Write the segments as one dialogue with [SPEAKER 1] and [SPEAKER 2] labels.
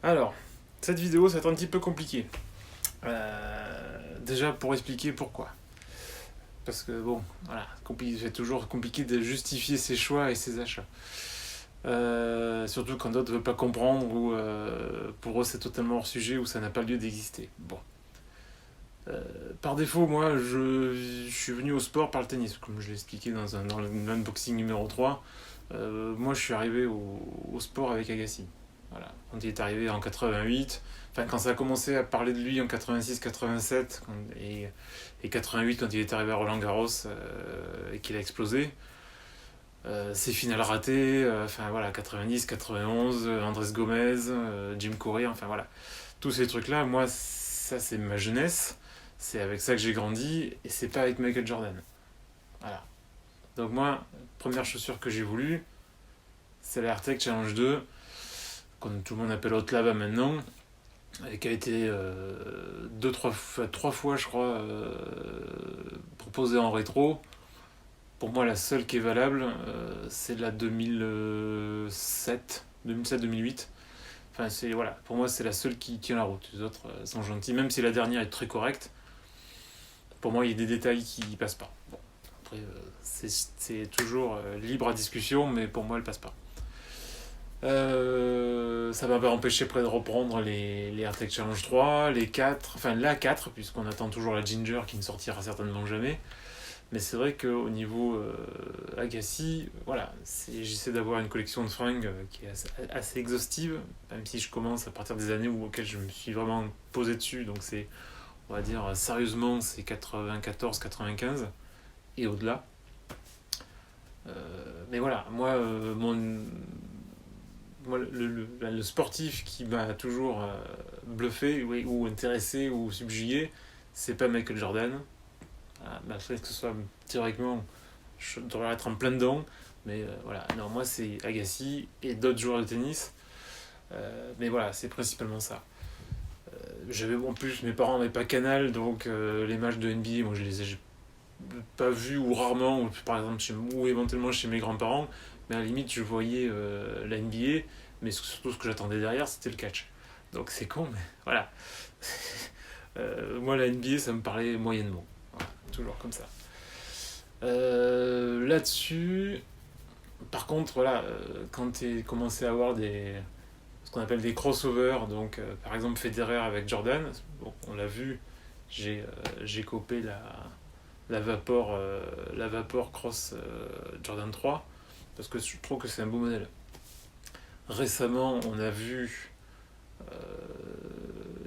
[SPEAKER 1] Alors, cette vidéo, ça va être un petit peu compliqué. Déjà, pour expliquer pourquoi. Parce que, bon, voilà, c'est toujours compliqué de justifier ses choix et ses achats. Surtout quand d'autres ne veulent pas comprendre ou pour eux c'est totalement hors sujet ou ça n'a pas lieu d'exister. Bon. Euh, Par défaut, moi, je suis venu au sport par le tennis, comme je l'ai expliqué dans l'unboxing numéro 3. Moi, je suis arrivé au sport avec Agassi. Voilà. Quand il est arrivé en 88, enfin, quand ça a commencé à parler de lui en 86-87, et 88 quand il est arrivé à Roland-Garros et qu'il a explosé, ses finales ratées, enfin voilà, 90, 91, Andrés Gomez, Jim Courier, enfin voilà. Tous ces trucs-là, moi, ça c'est ma jeunesse, c'est avec ça que j'ai grandi, et c'est pas avec Michael Jordan. Voilà. Donc moi, première chaussure que j'ai voulu, c'est la AirTag Challenge 2, comme tout le monde appelle Hot Lava maintenant, et qui a été trois fois, je crois, proposée en rétro. Pour moi, la seule qui est valable, c'est la 2007, 2007-2008. Enfin, voilà, pour moi, c'est la seule qui tient la route. Les autres sont gentils, même si la dernière est très correcte. Pour moi, il y a des détails qui passent pas. Bon, après, c'est toujours libre à discussion, mais pour moi, elle passe pas. Ça m'a pas empêché après de reprendre les AirTag Challenge 3, les 4, enfin la 4, puisqu'on attend toujours la Ginger qui ne sortira certainement jamais. Mais c'est vrai qu'au niveau Agassi, voilà, j'essaie d'avoir une collection de fringues qui est assez exhaustive, même si je commence à partir des années auxquelles je me suis vraiment posé dessus, donc c'est, on va dire, sérieusement, c'est 94-95 et au-delà. Mais voilà, moi, le sportif qui m'a toujours bluffé ou intéressé ou subjugué, c'est pas Michael Jordan. Malgré que ce soit théoriquement, je devrais être en plein dedans, mais voilà, non, moi c'est Agassi et d'autres joueurs de tennis, mais voilà, c'est principalement ça. J'avais en plus, mes parents n'avaient pas Canal, donc les matchs de NBA, moi je les ai pas vus ou rarement, ou par exemple ou éventuellement chez mes grands-parents, mais à la limite je voyais la NBA, mais surtout ce que j'attendais derrière c'était le catch. Donc c'est con, mais voilà. Moi la NBA ça me parlait moyennement. Voilà, toujours comme ça. Là-dessus, par contre, voilà, quand tu commencé à avoir ce qu'on appelle des crossovers, donc par exemple Federer avec Jordan, bon, on l'a vu, j'ai copé la Vapor Cross Jordan 3, parce que je trouve que c'est un beau modèle. Récemment, on a vu euh,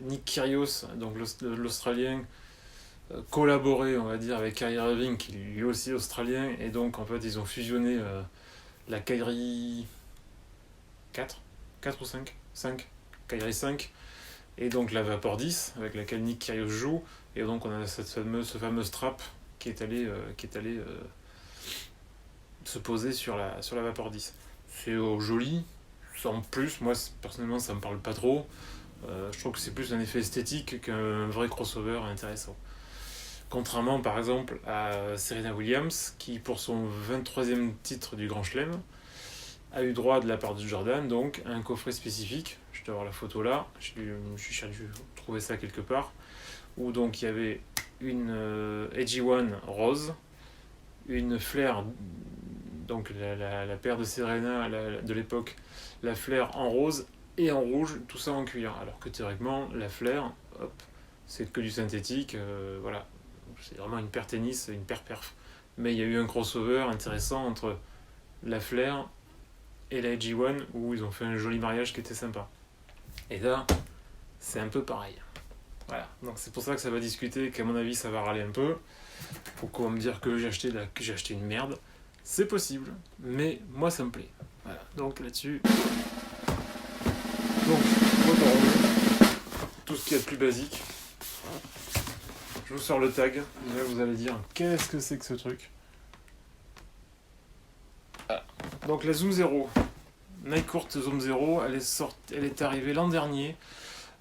[SPEAKER 1] Nick Kyrgios, donc l'Australien, collaborer, on va dire, avec Kyrie Irving, qui lui aussi australien, et donc en fait ils ont fusionné la Kyrie 4, 4 ou 5, 5, Kyrie 5, et donc la Vapor 10, avec laquelle Nick Kyrgios joue, et donc on a ce fameux strap qui est allé se poser sur la Vapor 10. C'est joli, sans plus, moi personnellement ça me parle pas trop. Je trouve que c'est plus un effet esthétique qu'un vrai crossover intéressant. Contrairement par exemple à Serena Williams, qui pour son 23e titre du Grand Chelem, a eu droit de la part de Jordan donc à un coffret spécifique. Je dois avoir la photo là, je dû trouver ça quelque part, où donc il y avait une Edgy One rose, une Flair, donc la paire de Serena de l'époque, la Flair en rose et en rouge, tout ça en cuir. Alors que théoriquement, la Flair, hop, c'est que du synthétique, voilà. C'est vraiment une paire tennis, une paire perf. Mais il y a eu un crossover intéressant entre la Flair et la G1 où ils ont fait un joli mariage qui était sympa. Et là, c'est un peu pareil. Voilà, donc c'est pour ça que ça va discuter, qu'à mon avis ça va râler un peu. Pourquoi me dire que j'ai acheté une merde? C'est possible, mais moi ça me plaît. Voilà, donc là-dessus. Donc, tout ce qui est de plus basique. Je vous sors le tag. Déjà, vous allez dire qu'est-ce que c'est que ce truc. Ah. Donc, la Zoom 0. Nike Court Zoom 0, elle est arrivée l'an dernier.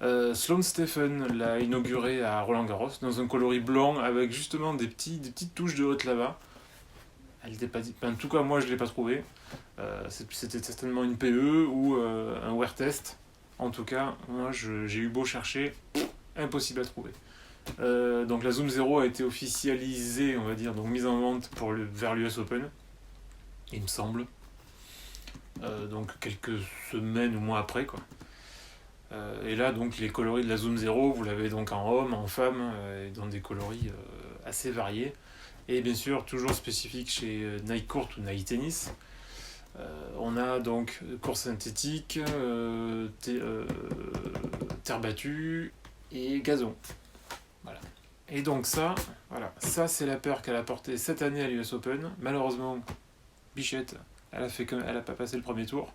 [SPEAKER 1] Sloane Stephen l'a inaugurée à Roland-Garros dans un coloris blanc avec justement des petites touches de haute lava. Elle était pas, en tout cas, moi je ne l'ai pas trouvé. C'était certainement une PE ou un wear test. En tout cas, moi j'ai eu beau chercher, impossible à trouver. Donc la Zoom 0 a été officialisée, on va dire, donc mise en vente vers l'US Open, il me semble. Donc quelques semaines ou mois après, quoi. Et là, donc les coloris de la Zoom 0, vous l'avez donc en homme, en femme, et dans des coloris assez variés. Et bien sûr, toujours spécifique chez Nike Court ou Nike Tennis. On a donc course synthétique, terre battue et gazon. Voilà. Et donc ça c'est la paire qu'elle a portée cette année à l'US Open. Malheureusement, Bichette, elle a pas passé le premier tour.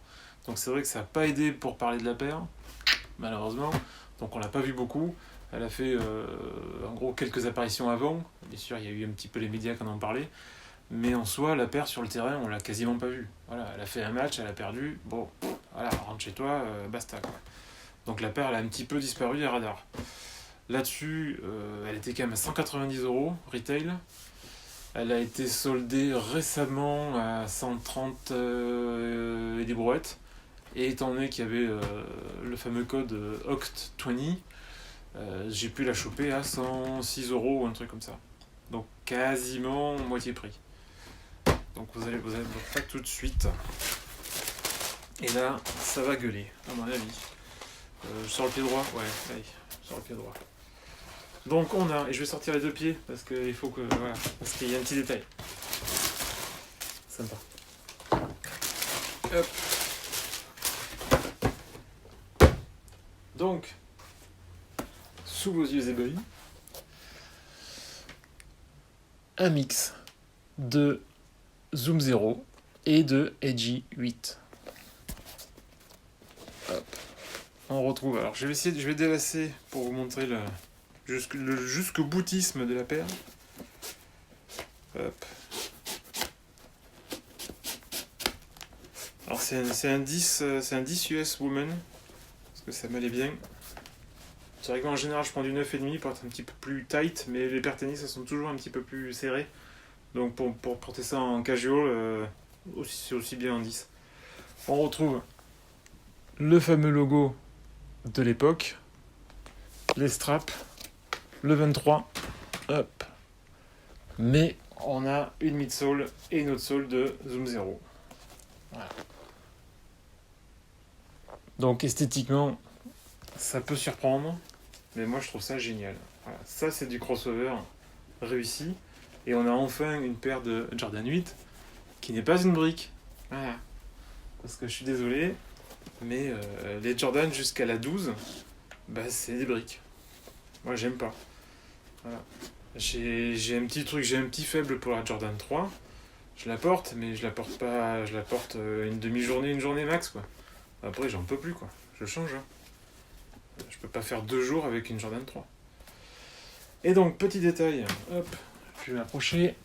[SPEAKER 1] Donc c'est vrai que ça n'a pas aidé pour parler de la paire, malheureusement. Donc on l'a pas vu beaucoup. Elle a fait en gros quelques apparitions avant. Bien sûr, il y a eu un petit peu les médias qui en ont parlé. Mais en soi, la paire sur le terrain, on l'a quasiment pas vue. Voilà, elle a fait un match, elle a perdu. Bon, voilà, rentre chez toi, basta, quoi. Donc la paire, elle a un petit peu disparu des radars. Là-dessus, elle était quand même à 190€ retail. Elle a été soldée récemment à 130 et des brouettes. Et étant donné qu'il y avait le fameux code OCT20, j'ai pu la choper à 106€ ou un truc comme ça. Donc quasiment moitié prix. Donc vous allez voir ça tout de suite. Et là, ça va gueuler, à mon avis. Je sors le pied droit. Ouais, allez, je sors le pied droit. Donc on a, et je vais sortir les deux pieds parce qu'il faut que, voilà, parce qu'il y a un petit détail. Sympa. Hop. Donc, sous vos yeux ébahis, un mix de Zoom 0 et de Edgy 8. Hop. On retrouve, alors je vais délasser pour vous montrer jusqu'au boutisme de la paire. Hop. Alors c'est un 10 US Woman, parce que ça m'allait bien. C'est vrai qu'en général je prends du 9,5 pour être un petit peu plus tight, mais les paires tennis elles sont toujours un petit peu plus serrées. Donc pour porter ça en casual, c'est aussi bien en 10. On retrouve le fameux logo de l'époque, les straps, le 23, hop. Mais on a une midsole et une outsole de Zoom 0. Voilà. Donc esthétiquement, ça peut surprendre, mais moi je trouve ça génial. Voilà. Ça c'est du crossover réussi. Et on a enfin une paire de Jordan 8 qui n'est pas une brique. Voilà. Parce que je suis désolé, mais les Jordan jusqu'à la 12, bah, c'est des briques. Moi j'aime pas. Voilà. J'ai un petit faible pour la Jordan 3. Je la porte, mais je la porte pas. Je la porte une demi-journée, une journée max, quoi. Après j'en peux plus, quoi. Je change. Hein. Je peux pas faire 2 jours avec une Jordan 3. Et donc, petit détail, hop, je vais m'approcher.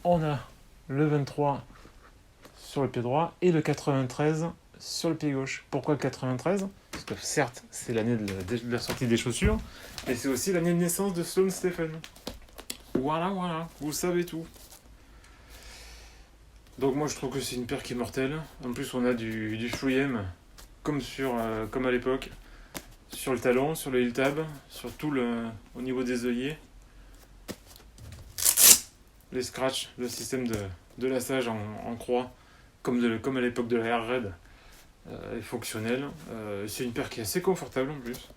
[SPEAKER 1] On a le 23 sur le pied droit et le 93 sur le pied gauche. Pourquoi le 93 ? Parce que certes, c'est l'année de la sortie des chaussures, mais c'est aussi l'année de naissance de Sloane Stephen. Voilà, vous savez tout. Donc moi je trouve que c'est une paire qui est mortelle. En plus on a du Free-M, comme à l'époque, sur le talon, sur le heel tab, sur tout au niveau des œillets. Les scratchs, le système de lassage en croix, comme à l'époque de la Air Red, est fonctionnel. C'est une paire qui est assez confortable en plus.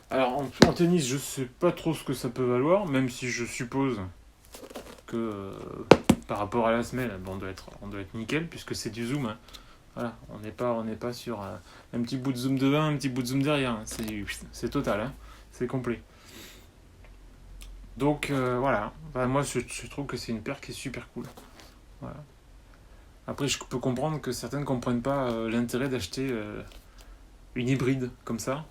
[SPEAKER 1] Alors en tennis, je sais pas trop ce que ça peut valoir, même si je suppose que par rapport à la semelle, bon, on doit être nickel puisque c'est du zoom. Hein. Voilà, on n'est pas sur un petit bout de zoom devant, un petit bout de zoom derrière. Hein. C'est total, hein. C'est complet. Donc voilà, enfin, moi je trouve que c'est une paire qui est super cool. Voilà. Après je peux comprendre que certains ne comprennent pas l'intérêt d'acheter une hybride comme ça.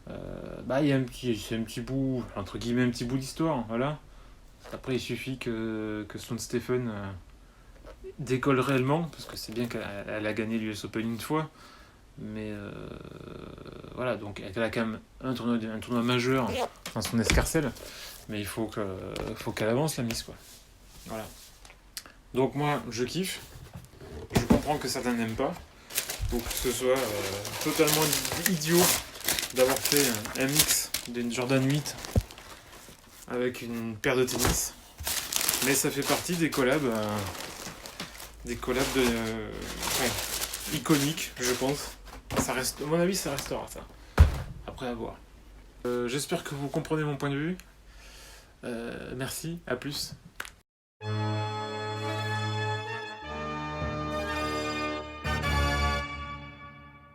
[SPEAKER 1] Il y a c'est un petit bout, entre guillemets un petit bout d'histoire, voilà. Après il suffit que Sloane Stephen décolle réellement, parce que c'est bien qu'elle a gagné l'US Open une fois, mais voilà, donc elle a quand même un tournoi majeur dans son escarcelle, mais il faut qu'elle avance la mise, quoi. Voilà. Donc moi je kiffe, je comprends que certains n'aiment pas, ou que ce soit totalement idiot d'avoir fait un mix d'une Jordan 8 avec une paire de tennis. Mais ça fait partie des collabs iconiques, je pense. Ça reste, à mon avis, ça restera ça. Après à voir. J'espère que vous comprenez mon point de vue. Merci, à plus.